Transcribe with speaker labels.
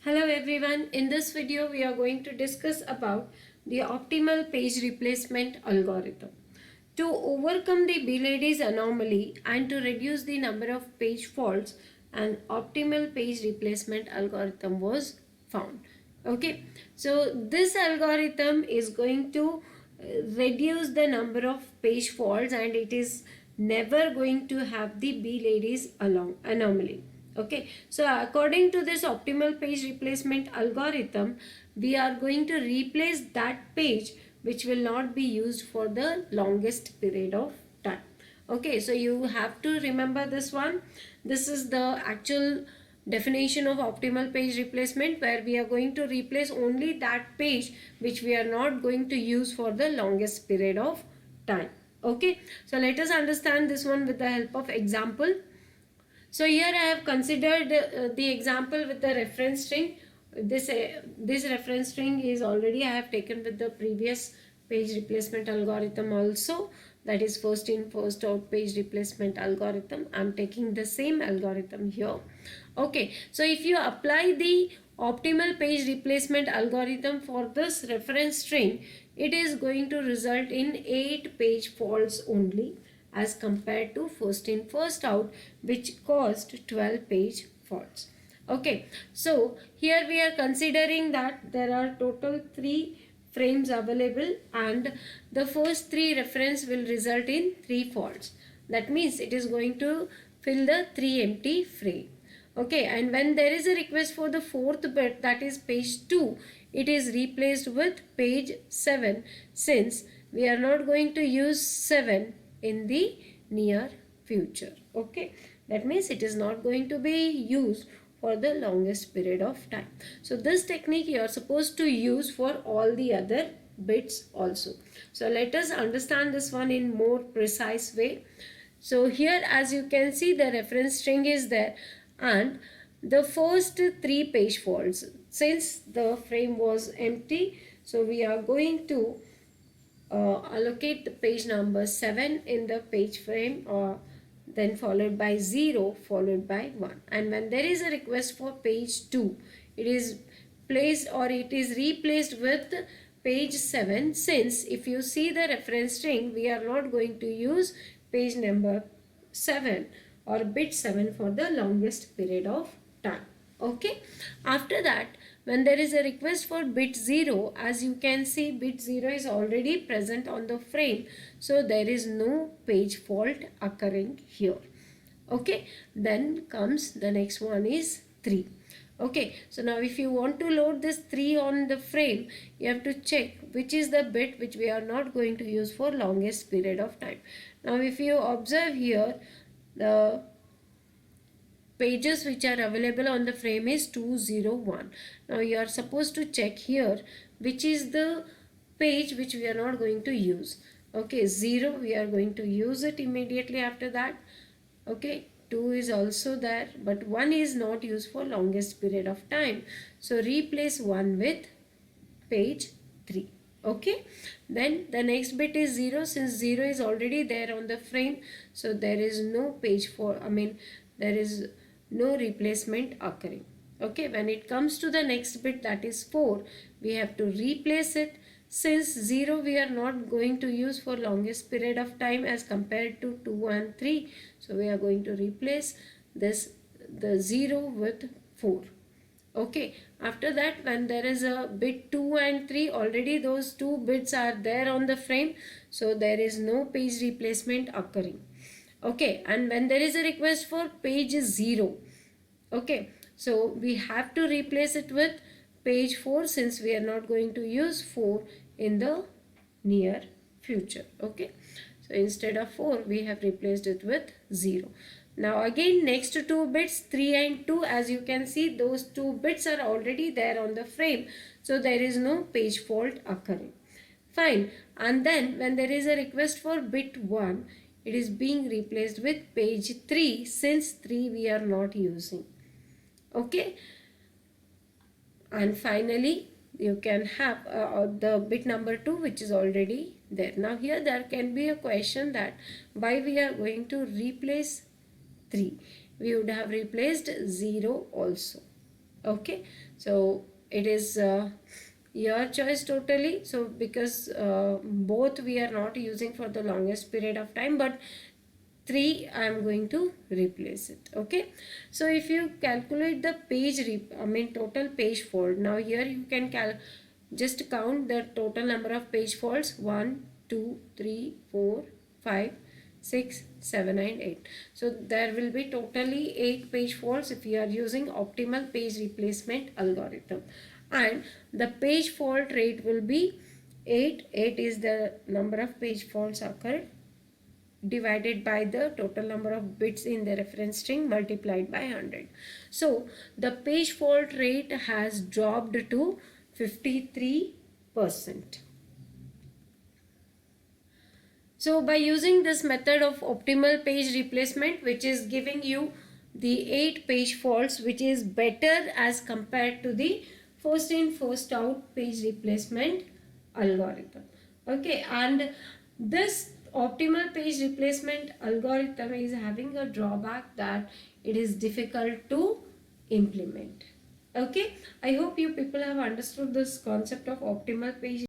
Speaker 1: Hello everyone, in this video we are going to discuss about the optimal page replacement algorithm. To overcome the B-Ladies anomaly and to reduce the number of page faults, an optimal page replacement algorithm was found. Okay, so this algorithm is going to reduce the number of page faults and it is never going to have the B-Ladies anomaly. Okay, so according to this optimal page replacement algorithm, we are going to replace that page which will not be used for the longest period of time. Okay, so you have to remember this one. This is the actual definition of optimal page replacement, where we are going to replace only that page which we are not going to use for the longest period of time. Okay, so let us understand this one with the help of example. So here I have considered the example with the reference string. This reference string is already I have taken with the previous page replacement algorithm also, that is first in first out page replacement algorithm. I am taking the same algorithm here. Okay, so if you apply the optimal page replacement algorithm for this reference string, it is going to result in 8 page faults only, as compared to first in first out which caused 12 page faults. Okay, so here we are considering that there are total 3 frames available and the first 3 reference will result in 3 faults. That means it is going to fill the 3 empty frame. Okay, and when there is a request for the fourth bit, that is page 2, it is replaced with page 7, since we are not going to use 7 in the near future. Okay, that means it is not going to be used for the longest period of time. So this technique you are supposed to use for all the other bits also. So let us understand this one in more precise way. So here, as you can see, the reference string is there and the first 3 page faults, since the frame was empty, so we are going to allocate the page number 7 in the page frame, or then followed by 0 followed by 1, and when there is a request for page 2, it is placed or it is replaced with page 7, since if you see the reference string, we are not going to use page number 7 or bit 7 for the longest period of time. Okay, after that, when there is a request for bit 0, as you can see, bit 0 is already present on the frame, so there is no page fault occurring here. Okay, then comes the next one is 3. Okay, so now if you want to load this 3 on the frame, you have to check which is the bit which we are not going to use for longest period of time. Now if you observe here, the pages which are available on the frame is 201. Now you are supposed to check here which is the page which we are not going to use. Okay, 0 we are going to use it immediately after that. Okay, 2 is also there, but 1 is not used for longest period of time, so replace 1 with page 3. Okay, then the next bit is 0, since 0 is already there on the frame, so there is no page for, there is no replacement occurring. Okay, when it comes to the next bit, that is 4, we have to replace it, since 0 we are not going to use for longest period of time as compared to 2 and 3, so we are going to replace this, the 0 with 4. Okay, after that, when there is a bit 2 and 3, already those 2 bits are there on the frame, so there is no page replacement occurring. Okay, and when there is a request for page 0, okay, so we have to replace it with page 4, since we are not going to use 4 in the near future. Okay, so instead of 4 we have replaced it with 0. Now again, next 2 bits 3 and 2, as you can see, those 2 bits are already there on the frame, so there is no page fault occurring. Fine, and then when there is a request for bit 1, it is being replaced with page 3, since 3 we are not using. Okay, and finally you can have the bit number 2, which is already there. Now here there can be a question that why we are going to replace 3. We would have replaced 0 also. Okay, so it is your choice totally. So because both we are not using for the longest period of time, but 3 I am going to replace it. Okay, so if you calculate the total page fault, now here you can just count the total number of page faults: 1 2 3 4 5 6 7 and 8. So there will be totally 8 page faults if you are using optimal page replacement algorithm, and the page fault rate will be 8. 8 is the number of page faults occurred divided by the total number of bits in the reference string multiplied by 100. So the page fault rate has dropped to 53%. So by using this method of optimal page replacement, which is giving you the 8 page faults, which is better as compared to the first in first out page replacement algorithm. Okay, and this optimal page replacement algorithm is having a drawback that it is difficult to implement. Okay, I hope you people have understood this concept of optimal page